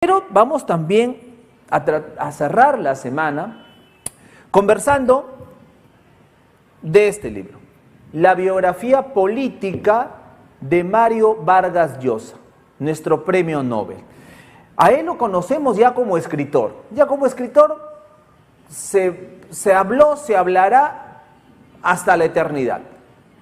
Pero vamos también a cerrar la semana conversando de este libro, la biografía política de Mario Vargas Llosa, nuestro premio Nobel. A él lo conocemos ya como escritor. Ya como escritor se habló, se hablará hasta la eternidad.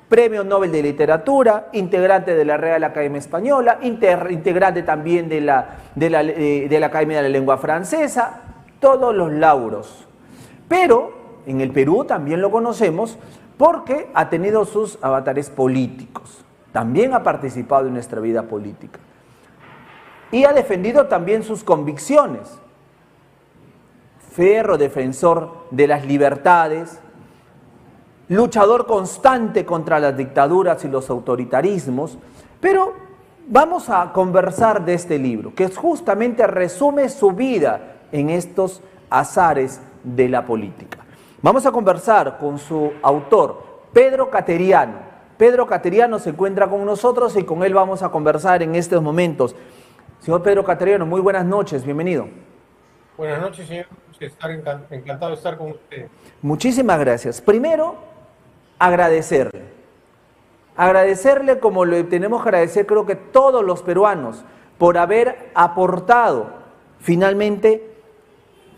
Premio Nobel de Literatura, integrante de la Real Academia Española, integrante también de la Academia de la Lengua Francesa, todos los lauros. Pero en el Perú también lo conocemos porque ha tenido sus avatares políticos, también ha participado en nuestra vida política y ha defendido también sus convicciones. Férreo defensor de las libertades, luchador constante contra las dictaduras y los autoritarismos, pero vamos a conversar de este libro, que justamente resume su vida en estos azares de la política. Vamos a conversar con su autor, Pedro Cateriano. Pedro Cateriano se encuentra con nosotros y con él vamos a conversar en estos momentos. Señor Pedro Cateriano, muy buenas noches, bienvenido. Buenas noches, señor. Encantado de estar con usted. Muchísimas gracias. Primero, agradecerle. Agradecerle como le tenemos que agradecer creo que todos los peruanos por haber aportado finalmente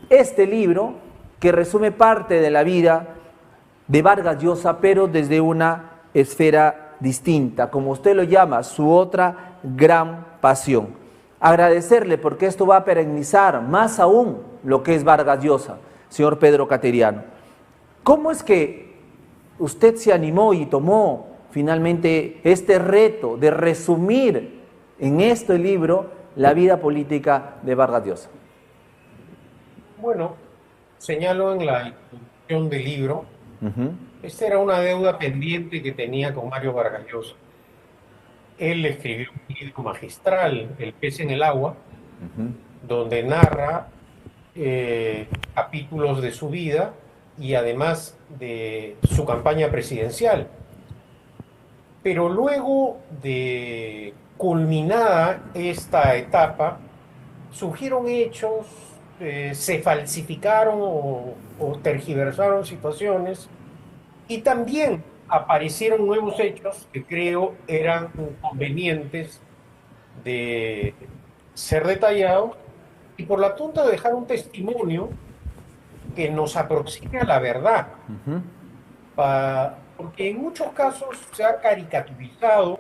este libro que resume parte de la vida de Vargas Llosa, pero desde una esfera distinta, como usted lo llama, su otra gran pasión. Agradecerle porque esto va a perennizar más aún lo que es Vargas Llosa, señor Pedro Cateriano. ¿Cómo es que usted se animó y tomó finalmente este reto de resumir en este libro la vida política de Vargas Llosa? Bueno, señalo en la introducción del libro, esta era una deuda pendiente que tenía con Mario Vargas Llosa. Él escribió un libro magistral, El pez en el agua, donde narra capítulos de su vida y además de su campaña presidencial. Pero luego de culminada esta etapa, surgieron hechos, se falsificaron o tergiversaron situaciones y también aparecieron nuevos hechos que creo eran convenientes de ser detallados y por la punta de dejar un testimonio que nos aproxime a la verdad. Porque en muchos casos se ha caricaturizado,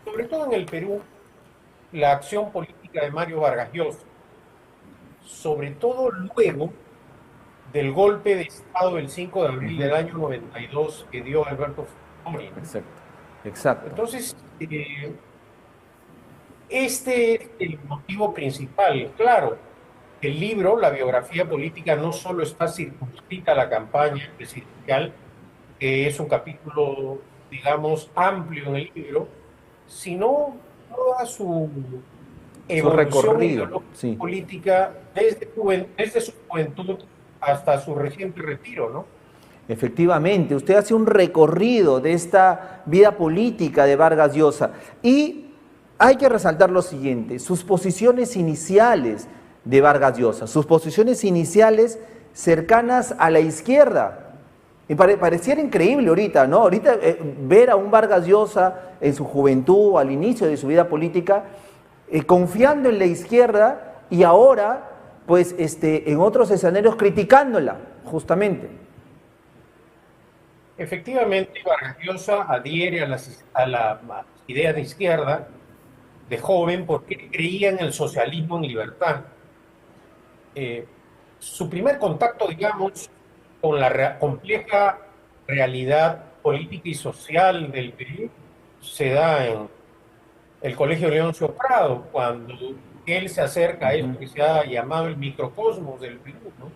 sobre todo en el Perú, la acción política de Mario Vargas Llosa, sobre todo luego del golpe de Estado del 5 de abril del año 92 que dio Alberto Fujimori. Exacto. Entonces, este es el motivo principal. Claro, el libro, la biografía política, no solo está circunscrita a la campaña presidencial, que es un capítulo, digamos, amplio en el libro, sino toda su evolución ideológica política desde su juventud hasta su reciente retiro, ¿no? Efectivamente, usted hace un recorrido de esta vida política de Vargas Llosa y hay que resaltar lo siguiente, sus posiciones iniciales de Vargas Llosa, sus posiciones iniciales cercanas a la izquierda. Me pareciera increíble ahorita, ¿no? Ahorita ver a un Vargas Llosa en su juventud, al inicio de su vida política, confiando en la izquierda y ahora, pues, en otros escenarios criticándola, justamente. Efectivamente, Vargas Llosa adhiere a la idea de izquierda de joven porque creía en el socialismo en libertad. Su primer contacto, digamos, con la compleja realidad política y social del Perú se da en el Colegio Leoncio Prado, cuando él se acerca a esto que se ha llamado el microcosmos del Perú, ¿no?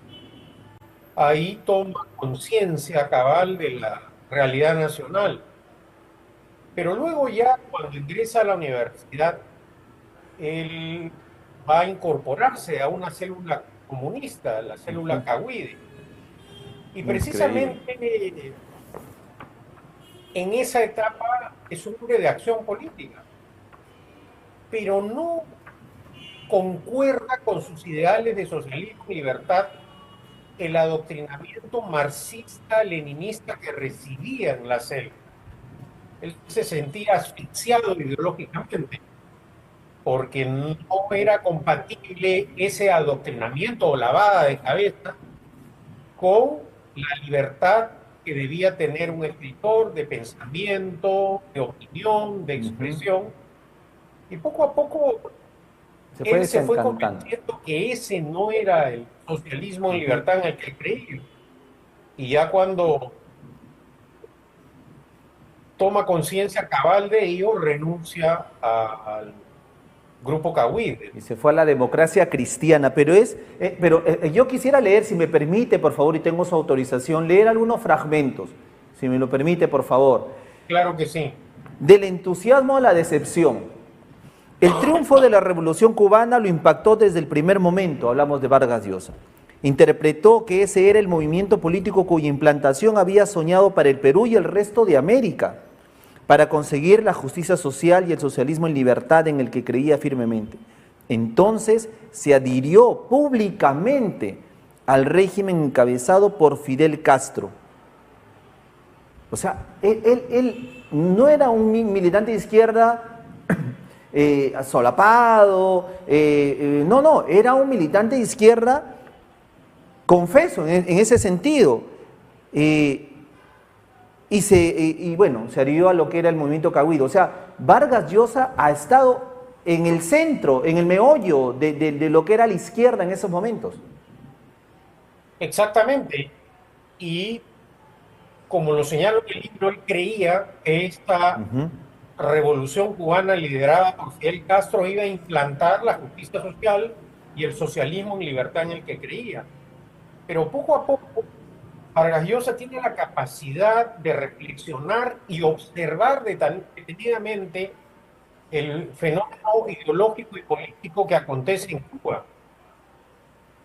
Ahí toma conciencia cabal de la realidad nacional. Pero luego ya cuando ingresa a la universidad, él va a incorporarse a una célula comunista, la célula Cahuide. Y precisamente en esa etapa es un hombre de acción política, pero no concuerda con sus ideales de socialismo y libertad el adoctrinamiento marxista-leninista que recibía en la selva. Él se sentía asfixiado ideológicamente porque no era compatible ese adoctrinamiento o lavada de cabeza con la libertad que debía tener un escritor de pensamiento, de opinión, de expresión. Y poco a poco él se fue convenciendo que ese no era el socialismo en libertad en el que creía. Y ya cuando toma conciencia cabal de ello, renuncia al grupo Cahuide. Y se fue a la democracia cristiana, pero yo quisiera leer, si me permite, por favor, y tengo su autorización, leer algunos fragmentos, si me lo permite, por favor. Claro que sí. Del entusiasmo a la decepción. El triunfo de la Revolución Cubana lo impactó desde el primer momento, hablamos de Vargas Llosa. Interpretó que ese era el movimiento político cuya implantación había soñado para el Perú y el resto de América, para conseguir la justicia social y el socialismo en libertad en el que creía firmemente. Entonces se adhirió públicamente al régimen encabezado por Fidel Castro. O sea, él no era un militante de izquierda solapado, no, era un militante de izquierda confeso en ese sentido. Y bueno, se adhirió a lo que era el movimiento Cahuide. O sea, Vargas Llosa ha estado en el centro, en el meollo de lo que era la izquierda en esos momentos. Exactamente. Y como lo señala el libro, él creía que esta revolución cubana liderada por Fidel Castro iba a implantar la justicia social y el socialismo en libertad en el que creía. Pero poco a poco Vargas Llosa tiene la capacidad de reflexionar y observar detenidamente el fenómeno ideológico y político que acontece en Cuba.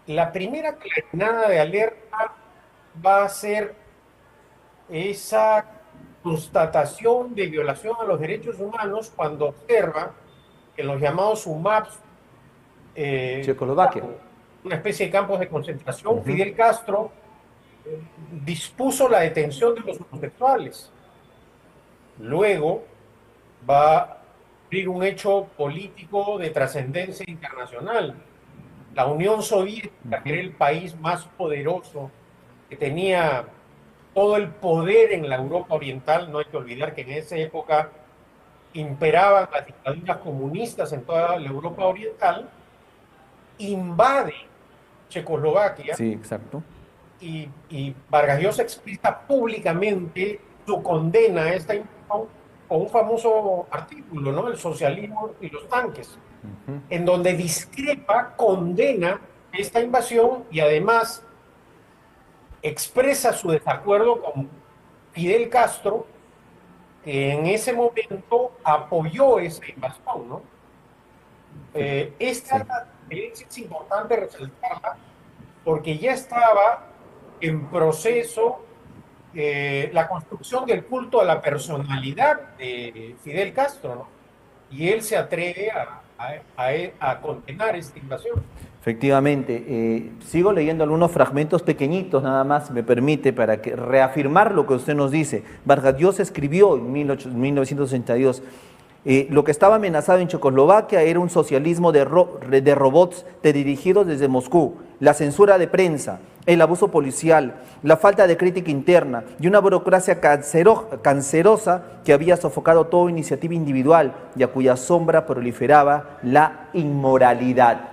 La primera clarinada de alerta va a ser esa constatación de violación a los derechos humanos cuando observa que en los llamados UMAPs, Checoslovaquia, una especie de campos de concentración, Fidel Castro dispuso la detención de los homosexuales. Luego va a abrir un hecho político de trascendencia internacional. La Unión Soviética, que era el país más poderoso, que tenía todo el poder en la Europa Oriental, no hay que olvidar que en esa época imperaban las dictaduras comunistas en toda la Europa Oriental, invade Checoslovaquia. Sí, exacto. Y Vargas Llosa explica públicamente su condena a esta invasión con un famoso artículo, ¿no? El socialismo y los tanques, en donde discrepa, condena esta invasión y además expresa su desacuerdo con Fidel Castro, que en ese momento apoyó esa invasión, ¿no? Esta experiencia es importante resaltarla porque ya estaba en proceso la construcción del culto a la personalidad de Fidel Castro, ¿no? Y él se atreve a condenar esta invasión. Efectivamente, sigo leyendo algunos fragmentos pequeñitos nada más, si me permite, para reafirmar lo que usted nos dice. Vargas Llosa escribió en 1962, lo que estaba amenazado en Checoslovaquia era un socialismo de robots dirigidos desde Moscú, la censura de prensa, el abuso policial, la falta de crítica interna y una burocracia cancerosa que había sofocado toda iniciativa individual y a cuya sombra proliferaba la inmoralidad.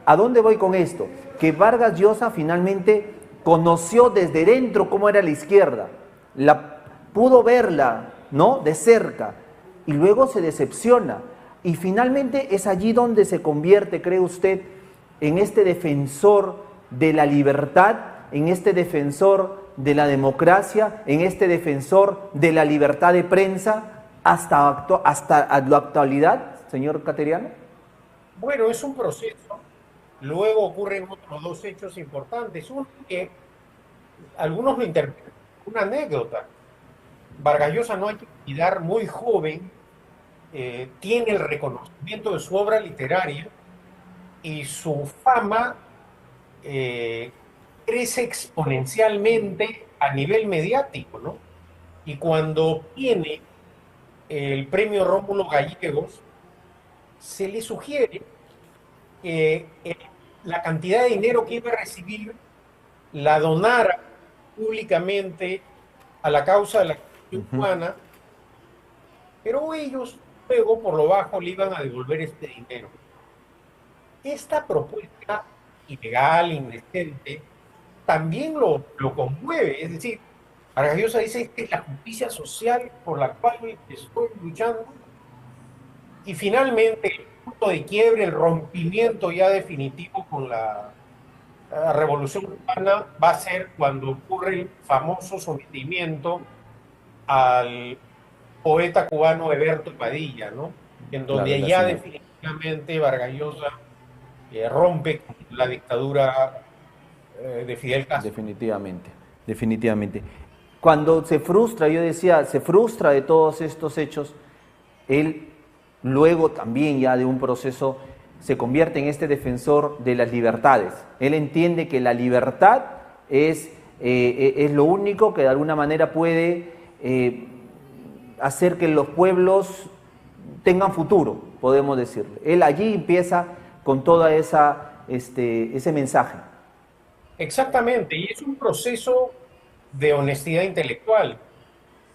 ¿A dónde voy con esto? Que Vargas Llosa finalmente conoció desde dentro cómo era la izquierda, pudo verla, ¿no?, de cerca, y luego se decepciona. Y finalmente es allí donde se convierte, ¿cree usted?, en este defensor de la libertad, en este defensor de la democracia, en este defensor de la libertad de prensa, hasta la actualidad, señor Cateriano. Bueno, es un proceso. Luego ocurren otros dos hechos importantes. Uno que algunos lo interpretan como una anécdota. Vargas Llosa, no hay que olvidar, muy joven, tiene el reconocimiento de su obra literaria y su fama crece exponencialmente a nivel mediático, ¿no? Y cuando obtiene el premio Rómulo Gallegos, se le sugiere que la cantidad de dinero que iba a recibir la donara públicamente a la causa de la Constitución cubana, pero ellos luego por lo bajo le iban a devolver este dinero. Esta propuesta ilegal, indecente, también lo conmueve, es decir, Vargas Llosa dice que es la justicia social por la cual estoy luchando, y finalmente el punto de quiebre, el rompimiento ya definitivo con la Revolución Cubana va a ser cuando ocurre el famoso sometimiento al poeta cubano Eberto Padilla, ¿no? En Claro, donde el ya asesinato. definitivamente Vargas Llosa rompe con la dictadura de Fidel Castro. Definitivamente, definitivamente. Cuando se frustra, yo decía, se frustra de todos estos hechos, él luego también ya de un proceso se convierte en este defensor de las libertades. Él entiende que la libertad es lo único que de alguna manera puede hacer que los pueblos tengan futuro, podemos decirle. Él allí empieza con toda ese mensaje. Exactamente, y es un proceso de honestidad intelectual.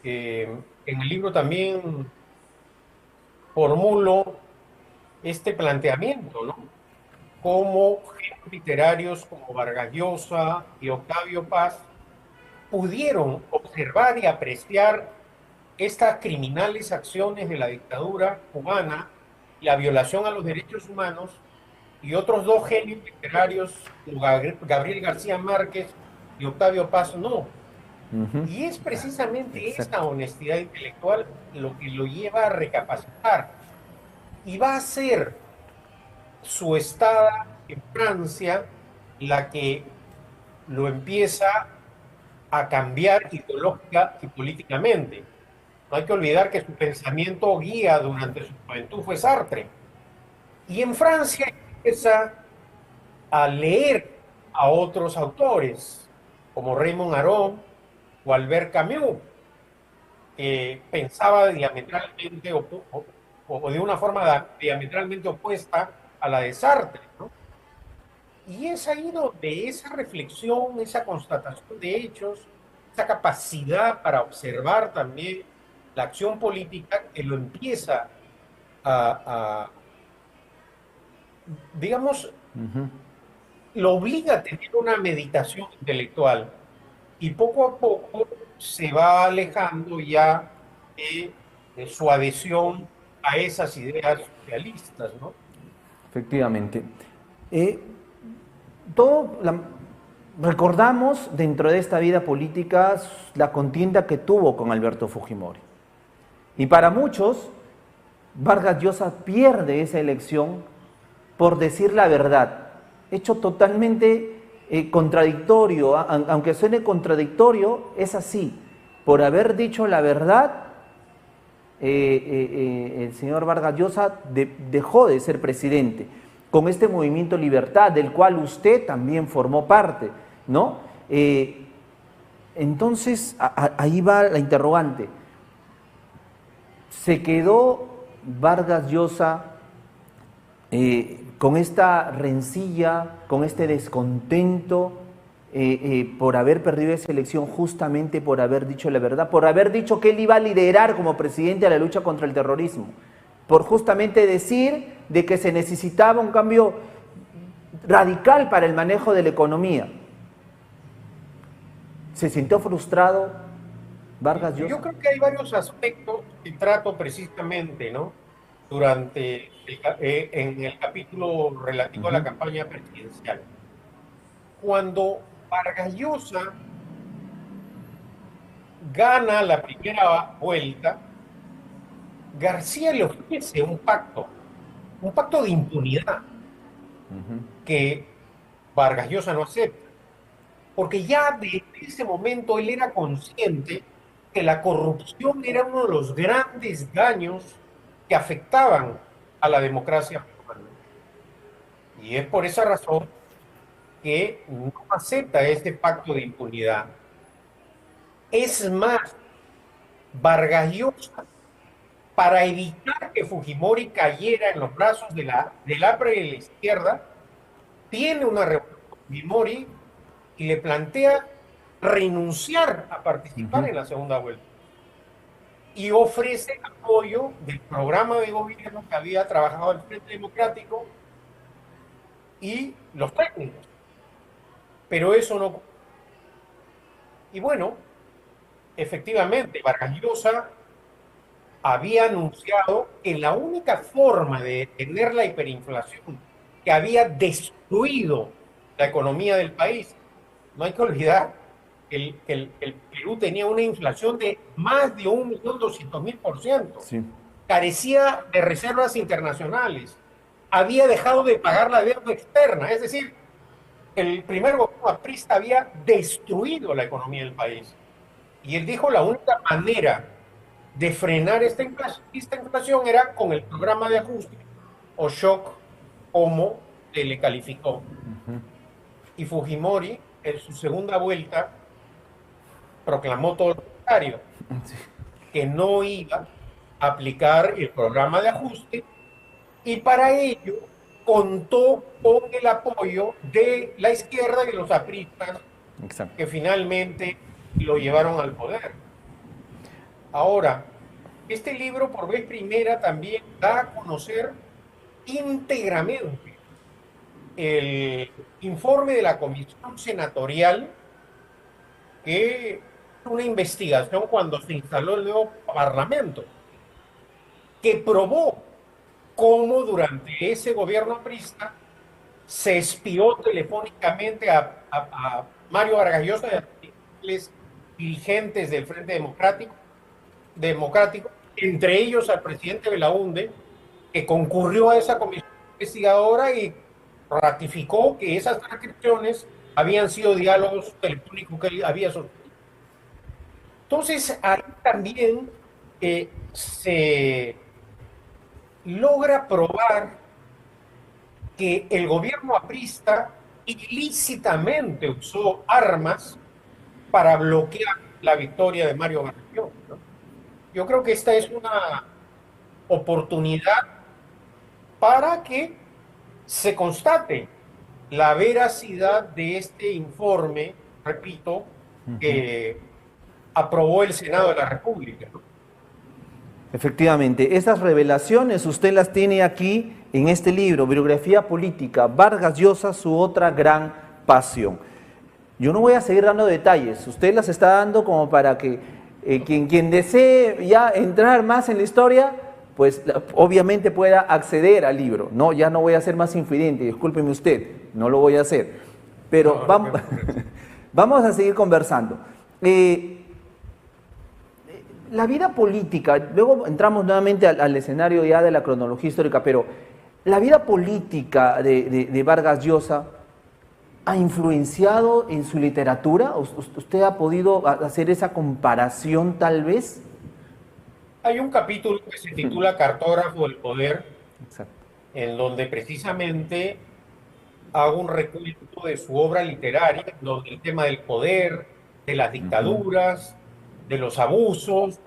En el libro también formulo este planteamiento, ¿no? Cómo genios literarios como Vargas Llosa y Octavio Paz pudieron observar y apreciar estas criminales acciones de la dictadura cubana, la violación a los derechos humanos, y otros dos genios literarios, Gabriel García Márquez y Octavio Paz, no. Y es precisamente Exacto. esta honestidad intelectual lo que lo lleva a recapacitar. Y va a ser su estada en Francia la que lo empieza a cambiar ideológica y políticamente. No hay que olvidar que su pensamiento guía durante su juventud fue Sartre. Y en Francia empieza a leer a otros autores, como Raymond Aron o Albert Camus, que pensaba diametralmente o de una forma diametralmente opuesta a la de Sartre, ¿no? Y es ahí donde esa reflexión, esa constatación de hechos, esa capacidad para observar también la acción política que lo empieza a digamos, lo obliga a tener una meditación intelectual y poco a poco se va alejando ya de su adhesión a esas ideas socialistas, ¿no? Efectivamente. Eh, todo la- Recordamos dentro de esta vida política la contienda que tuvo con Alberto Fujimori. Y para muchos, Vargas Llosa pierde esa elección por decir la verdad. Hecho totalmente contradictorio, aunque suene contradictorio, es así. Por haber dicho la verdad, el señor Vargas Llosa dejó de ser presidente con este movimiento Libertad, del cual usted también formó parte, ¿no? Entonces, ahí va la interrogante. ¿Se quedó Vargas Llosa con esta rencilla, con este descontento por haber perdido esa elección, justamente por haber dicho la verdad, por haber dicho que él iba a liderar como presidente a la lucha contra el terrorismo, por justamente decir de que se necesitaba un cambio radical para el manejo de la economía? ¿Se sintió frustrado Vargas Yo Llosa? creo que hay varios aspectos que trato precisamente, ¿no? Durante en el capítulo relativo a la campaña presidencial. Cuando Vargas Llosa gana la primera vuelta, García le ofrece un pacto de impunidad que Vargas Llosa no acepta, porque ya desde ese momento él era consciente que la corrupción era uno de los grandes daños que afectaban a la democracia cubana. Y es por esa razón que no acepta este pacto de impunidad. Es más, Vargas Llosa, para evitar que Fujimori cayera en los brazos del APRA y de la izquierda, tiene una reunión con Fujimori y le plantea renunciar a participar en la segunda vuelta. Y ofrece apoyo del programa de gobierno que había trabajado el Frente Democrático y los técnicos. Pero eso no. Y bueno, efectivamente, Vargas Llosa había anunciado que la única forma de detener la hiperinflación que había destruido la economía del país, no hay que olvidar que el Perú tenía una inflación de más de 1.200.000%, Sí. carecía de reservas internacionales, había dejado de pagar la deuda externa, es decir, el primer gobierno aprista había destruido la economía del país. Y él dijo la única manera de frenar esta inflación era con el programa de ajuste o shock, como se le calificó. Y Fujimori, en su segunda vuelta, proclamó todo lo contrario, que no iba a aplicar el programa de ajuste y para ello contó con el apoyo de la izquierda y de los apristas Exacto. que finalmente lo llevaron al poder. Ahora, este libro por vez primera también da a conocer íntegramente el informe de la Comisión Senatorial, que es una investigación cuando se instaló el nuevo Parlamento, que probó cómo durante ese gobierno aprista se espió telefónicamente a Mario Vargas Llosa y a los dirigentes del Frente Democrático, entre ellos al presidente Belaúnde, que concurrió a esa comisión investigadora y ratificó que esas transcripciones habían sido diálogos telefónicos que él había sostenido. Entonces, ahí también se logra probar que el gobierno aprista ilícitamente usó armas para bloquear la victoria de Mario Vargas Llosa, ¿no? Yo creo que esta es una oportunidad para que se constate la veracidad de este informe, repito, que aprobó el Senado de la República, ¿no? Efectivamente, esas revelaciones usted las tiene aquí en este libro, Bibliografía Política, Vargas Llosa, su otra gran pasión. Yo no voy a seguir dando detalles, usted las está dando como para que quien desee ya entrar más en la historia, pues obviamente pueda acceder al libro. No, ya no voy a ser más infidente, discúlpeme usted, no lo voy a hacer. Pero No, vamos, vamos a seguir conversando. La vida política, luego entramos nuevamente al escenario ya de la cronología histórica, pero la vida política de Vargas Llosa ha influenciado en su literatura. ¿Usted ha podido hacer esa comparación tal vez? Hay un capítulo que se titula Cartógrafo del Poder, Exacto. en donde precisamente hago un recuento de su obra literaria, donde el tema del poder, de las dictaduras, de los abusos,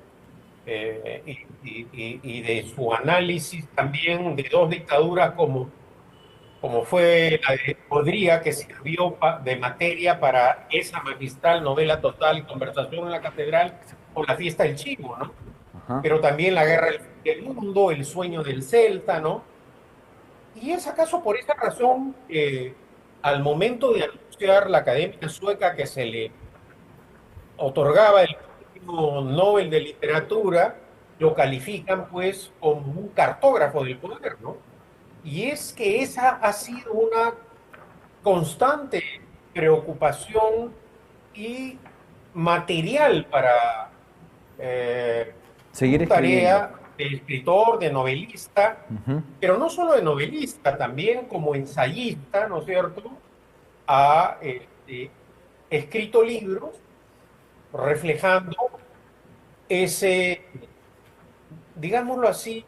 y de su análisis también de dos dictaduras como fue la de Podría, que sirvió de materia para esa magistral novela total, Conversación en la Catedral, o La Fiesta del Chivo, ¿no? Ajá. Pero también La Guerra del Mundo, El Sueño del Celta, ¿no? Y es acaso por esa razón que al momento de anunciar la Academia Sueca que se le otorgaba el Premio Nobel de Literatura, lo califican pues como un cartógrafo del poder, ¿no? Y es que esa ha sido una constante preocupación y material para Seguir su escribiendo. tarea de escritor, de novelista, pero no solo de novelista, también como ensayista, ¿no es cierto? Ha escrito libros reflejando ese, digámoslo así,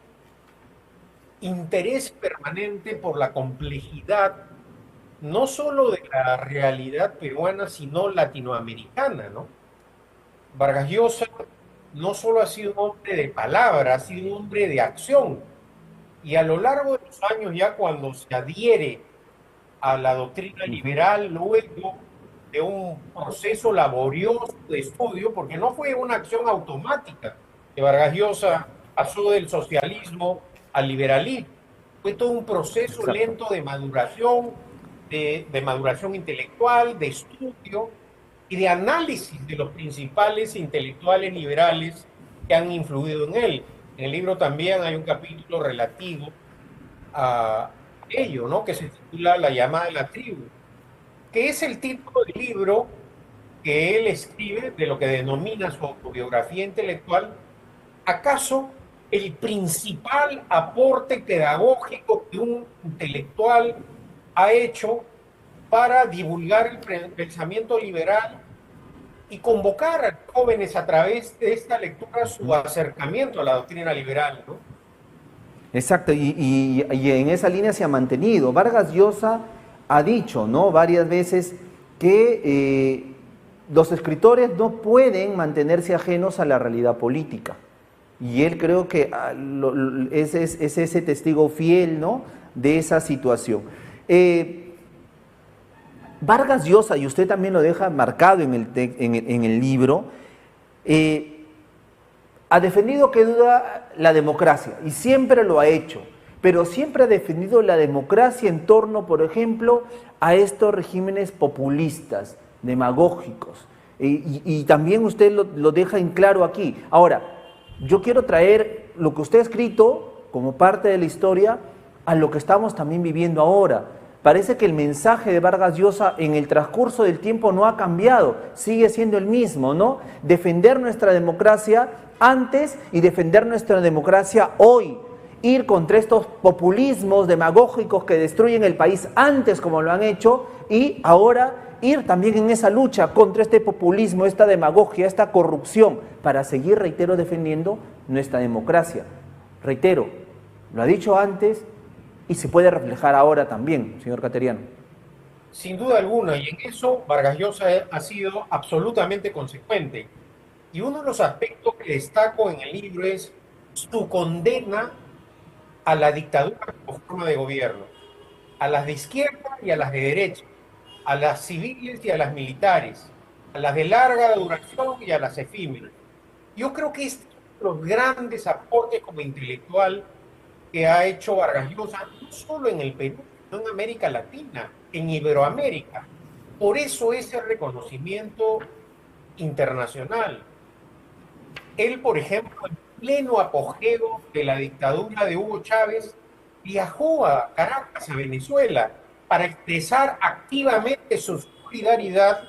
interés permanente por la complejidad, no solo de la realidad peruana, sino latinoamericana, ¿no? Vargas Llosa no solo ha sido un hombre de palabra, ha sido un hombre de acción. Y a lo largo de los años, ya cuando se adhiere a la doctrina liberal, luego de un proceso laborioso de estudio, porque no fue una acción automática, que Vargas Llosa pasó del socialismo al liberalismo. Fue todo un proceso Exacto. lento de maduración, de maduración intelectual, de estudio y de análisis de los principales intelectuales liberales que han influido en él. En el libro también hay un capítulo relativo a ello, ¿no? Que se titula La llamada de la tribu, que es el título del libro que él escribe de lo que denomina su autobiografía intelectual. ¿Acaso el principal aporte pedagógico que un intelectual ha hecho para divulgar el pensamiento liberal y convocar a jóvenes a través de esta lectura su acercamiento a la doctrina liberal, ¿no? Exacto, y en esa línea se ha mantenido. Vargas Llosa ha dicho, ¿no?, varias veces que los escritores no pueden mantenerse ajenos a la realidad política. Y él creo que es ese testigo fiel, ¿no?, de esa situación. Vargas Llosa, y usted también lo deja marcado en el libro, ha defendido que duda la democracia, y siempre lo ha hecho, pero siempre ha defendido la democracia en torno, por ejemplo, a estos regímenes populistas, demagógicos, y también usted lo deja en claro aquí. Ahora, yo quiero traer lo que usted ha escrito como parte de la historia a lo que estamos también viviendo ahora. Parece que el mensaje de Vargas Llosa en el transcurso del tiempo no ha cambiado, sigue siendo el mismo, ¿no? Defender nuestra democracia antes y defender nuestra democracia hoy. Ir contra estos populismos demagógicos que destruyen el país antes, como lo han hecho, y ahora ir también en esa lucha contra este populismo, esta demagogia, esta corrupción, para seguir, reitero, defendiendo nuestra democracia. Reitero, lo ha dicho antes y se puede reflejar ahora también, señor Cateriano. Sin duda alguna, y en eso Vargas Llosa ha sido absolutamente consecuente. Y uno de los aspectos que destaco en el libro es su condena a la dictadura como forma de gobierno, a las de izquierda y a las de derecha, a las civiles y a las militares, a las de larga duración y a las efímeras. Yo creo que este es uno de los grandes aportes como intelectual que ha hecho Vargas Llosa, no solo en el Perú, sino en América Latina, en Iberoamérica. Por eso ese reconocimiento internacional. Él, por ejemplo, en pleno apogeo de la dictadura de Hugo Chávez, viajó a Caracas, a Venezuela, para expresar activamente su solidaridad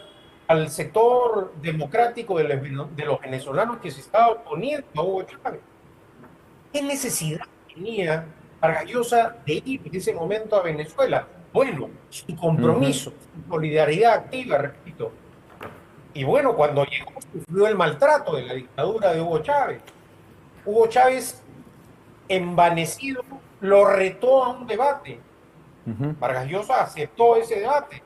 al sector democrático de los venezolanos que se estaba oponiendo a Hugo Chávez. ¿Qué necesidad tenía Vargas Llosa de ir en ese momento a Venezuela? Bueno, su compromiso, su solidaridad activa, repito. Y bueno, cuando llegó, sufrió el maltrato de la dictadura de Hugo Chávez. Hugo Chávez, envanecido, lo retó a un debate. Vargas Llosa aceptó ese debate.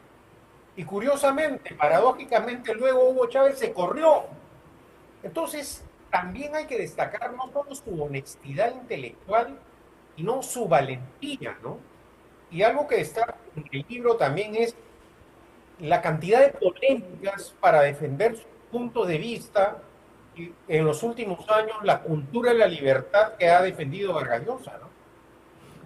Y curiosamente, paradójicamente, luego Hugo Chávez se corrió. Entonces, también hay que destacar no solo su honestidad intelectual, sino su valentía, ¿no? Y algo que está en el libro también es la cantidad de polémicas para defender sus puntos de vista y en los últimos años la cultura de la libertad que ha defendido Vargas Llosa, ¿no?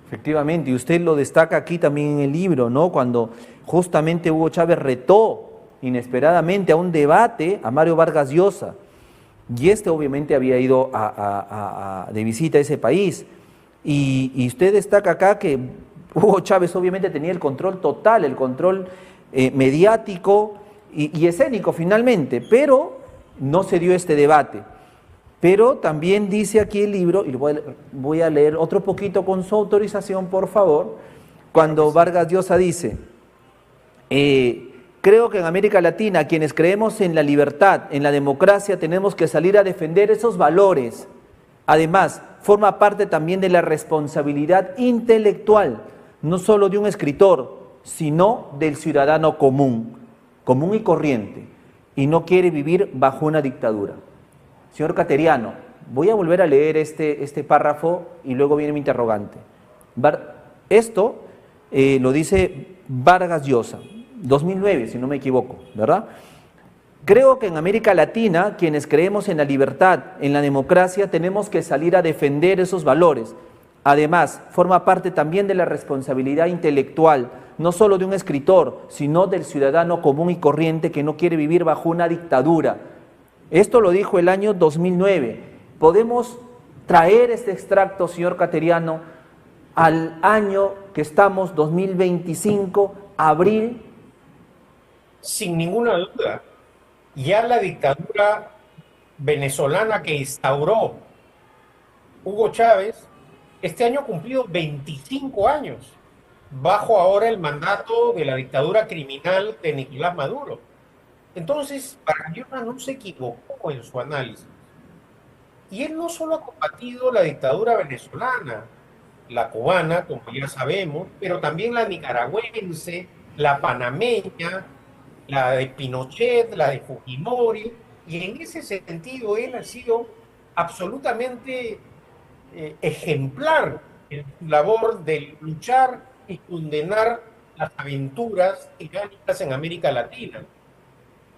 Efectivamente, y usted lo destaca aquí también en el libro, ¿no? Cuando justamente Hugo Chávez retó inesperadamente a un debate a Mario Vargas Llosa, y este obviamente había ido de visita a ese país, y usted destaca acá que Hugo Chávez obviamente tenía el control total, el control mediático y escénico finalmente, pero no se dio este debate. Pero también dice aquí el libro, y voy a leer otro poquito con su autorización, por favor, cuando Vargas Llosa dice, creo que en América Latina, quienes creemos en la libertad, en la democracia, tenemos que salir a defender esos valores Además, forma parte también de la responsabilidad intelectual, no solo de un escritor, sino del ciudadano común y corriente, y no quiere vivir bajo una dictadura. Señor Cateriano, voy a volver a leer este párrafo y luego viene mi interrogante. Esto lo dice Vargas Llosa, 2009, si no me equivoco, ¿verdad? Creo que en América Latina, quienes creemos en la libertad, en la democracia, tenemos que salir a defender esos valores. Además, forma parte también de la responsabilidad intelectual, no solo de un escritor, sino del ciudadano común y corriente que no quiere vivir bajo una dictadura. Esto lo dijo el año 2009. ¿Podemos traer este extracto, señor Cateriano, al año que estamos, 2025, abril? Sin ninguna duda. Ya la dictadura venezolana que instauró Hugo Chávez, este año ha cumplido 25 años, bajo ahora el mandato de la dictadura criminal de Nicolás Maduro. Entonces, Vargas Llosa no se equivocó en su análisis. Y él no solo ha combatido la dictadura venezolana, la cubana, como ya sabemos, pero también la nicaragüense, la panameña, la de Pinochet, la de Fujimori, y en ese sentido él ha sido absolutamente ejemplar en su labor de luchar y condenar las aventuras tiránicas en América Latina.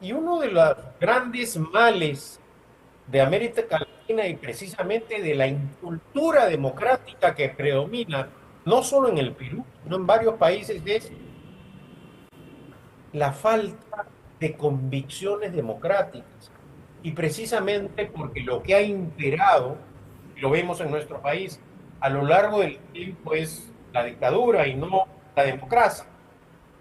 Y uno de los grandes males de América Latina y precisamente de la incultura democrática que predomina no solo en el Perú, sino en varios países, es la falta de convicciones democráticas. Y precisamente porque lo que ha imperado, y lo vemos en nuestro país, a lo largo del tiempo es la dictadura y no la democracia.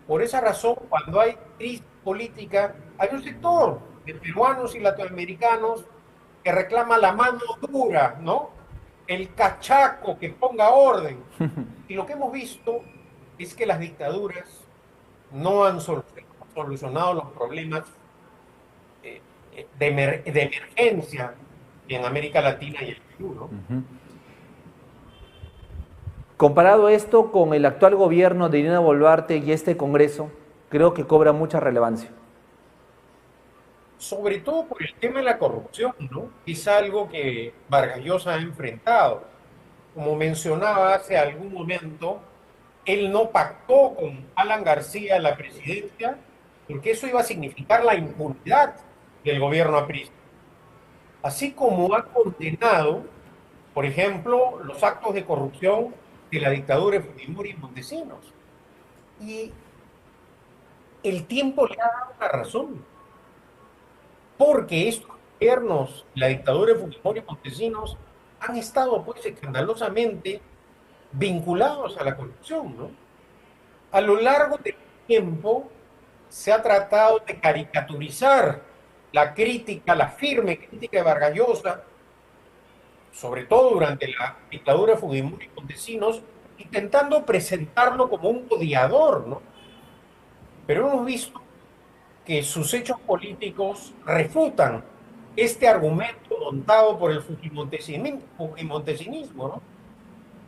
Por esa razón, cuando hay crisis política, hay un sector de peruanos y latinoamericanos que reclama la mano dura, ¿no? El cachaco que ponga orden. Y lo que hemos visto es que las dictaduras no han solucionado los problemas de emergencia en América Latina y el Perú, ¿no? Comparado esto con el actual gobierno de Dina Boluarte y este Congreso, creo que cobra mucha relevancia. Sobre todo por el tema de la corrupción, ¿no? Es algo que Vargas Llosa ha enfrentado. Como mencionaba hace algún momento, él no pactó con Alan García la presidencia porque eso iba a significar la impunidad del gobierno aprista. Así como ha condenado, por ejemplo, los actos de corrupción de la dictadura de Fujimori y Montesinos. Y el tiempo le ha dado la razón. Porque estos gobiernos, la dictadura de Fujimori y Montesinos, han estado pues escandalosamente vinculados a la corrupción, ¿no? A lo largo del tiempo se ha tratado de caricaturizar la crítica, la firme crítica de Vargas Llosa, sobre todo durante la dictadura de Fujimori y Montesinos, intentando presentarlo como un odiador, ¿no? Pero hemos visto que sus hechos políticos refutan este argumento montado por el fujimontesinismo, ¿no?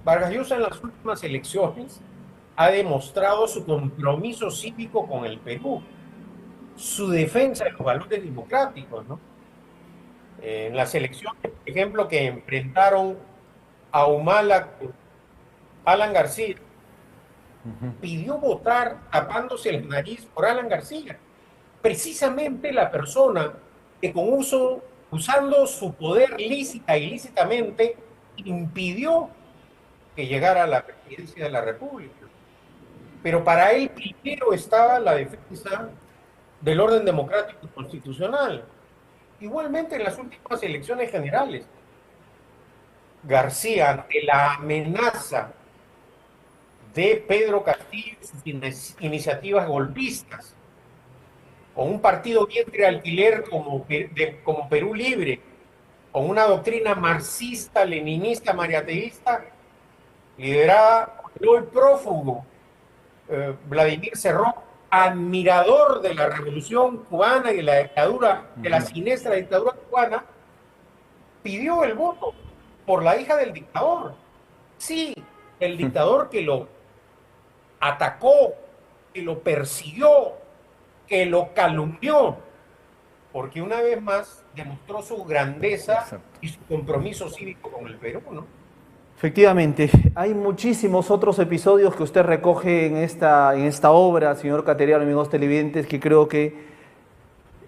Vargas Llosa en las últimas elecciones ha demostrado su compromiso cívico con el Perú, su defensa de los valores democráticos, ¿no? En las elecciones, por ejemplo, que enfrentaron a Humala con Alan García, pidió votar tapándose la nariz por Alan García, precisamente la persona que usando su poder lícita y ilícitamente impidió que llegara a la presidencia de la República. Pero para él primero estaba la defensa del orden democrático y constitucional. Igualmente en las últimas elecciones generales, García, ante la amenaza de Pedro Castillo y sus iniciativas golpistas, con un partido vientre alquiler como Perú Libre, con una doctrina marxista, leninista, mariateísta, liderada por el hoy prófugo Vladimir Cerrón, admirador de la revolución cubana y de la dictadura, de la siniestra dictadura cubana, pidió el voto por la hija del dictador. Sí, el dictador que lo atacó, que lo persiguió, que lo calumnió, porque una vez más demostró su grandeza. Exacto. Y su compromiso cívico con el Perú, ¿no? Efectivamente, hay muchísimos otros episodios que usted recoge en esta obra, señor Cateriano, amigos televidentes, que creo que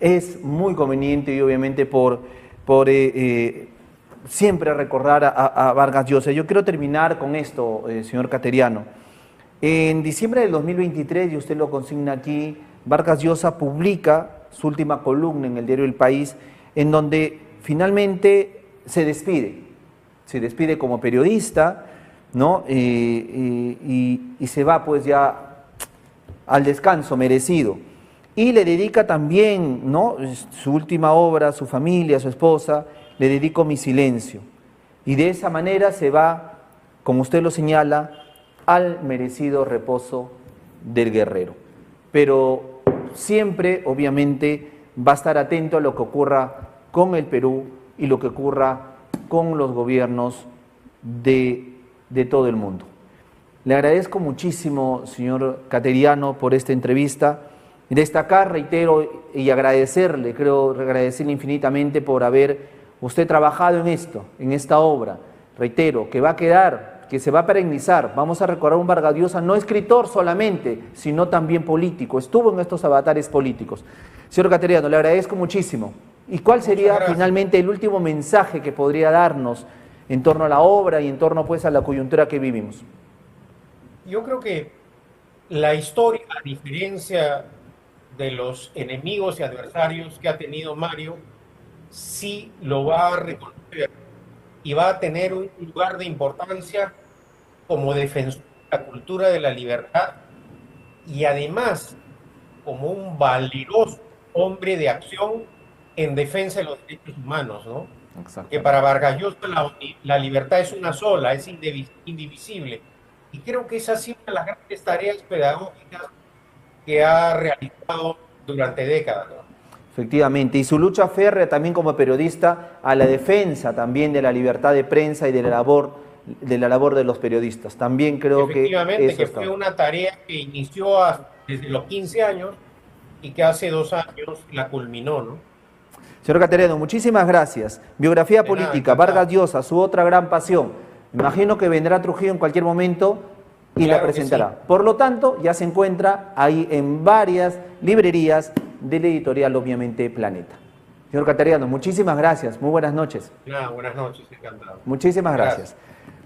es muy conveniente y obviamente por siempre recordar a Vargas Llosa. Yo quiero terminar con esto, señor Cateriano. En diciembre del 2023, y usted lo consigna aquí, Vargas Llosa publica su última columna en el diario El País, en donde finalmente se despide como periodista, ¿no? Y se va pues ya al descanso merecido. Y le dedica también, ¿no?, su última obra a su familia, a su esposa, le dedico mi silencio. Y de esa manera se va, como usted lo señala, al merecido reposo del guerrero. Pero siempre, obviamente, va a estar atento a lo que ocurra con el Perú y lo que ocurra con los gobiernos de todo el mundo. Le agradezco muchísimo, señor Cateriano, por esta entrevista. Destacar, reitero, y agradecerle infinitamente por haber usted trabajado en esto, en esta obra. Reitero, que va a quedar, que se va a perennizar. Vamos a recordar un Vargas Llosa, no escritor solamente, sino también político. Estuvo en estos avatares políticos. Señor Cateriano, le agradezco muchísimo. ¿Y cuál sería finalmente el último mensaje que podría darnos en torno a la obra y en torno pues a la coyuntura que vivimos? Yo creo que la historia, a diferencia de los enemigos y adversarios que ha tenido Mario, sí lo va a reconocer y va a tener un lugar de importancia como defensor de la cultura de la libertad y además como un valeroso hombre de acción en defensa de los derechos humanos, ¿no? Que para Vargas Llosa la libertad es una sola, es indivisible. Y creo que esa ha sido una de las grandes tareas pedagógicas que ha realizado durante décadas, ¿no? Efectivamente, y su lucha férrea también como periodista a la defensa también de la libertad de prensa y de la labor de los periodistas. También creo que efectivamente, que fue una tarea que inició desde los 15 años y que hace 2 años la culminó, ¿no? Señor Cateriano, muchísimas gracias. Biografía política, Vargas Llosa, su otra gran pasión. Me imagino que vendrá a Trujillo en cualquier momento y la presentará. Sí. Por lo tanto, ya se encuentra ahí en varias librerías de la editorial, obviamente, Planeta. Señor Cateriano, muchísimas gracias. Muy buenas noches. Buenas noches, encantado. Muchísimas gracias.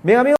Bien, amigos.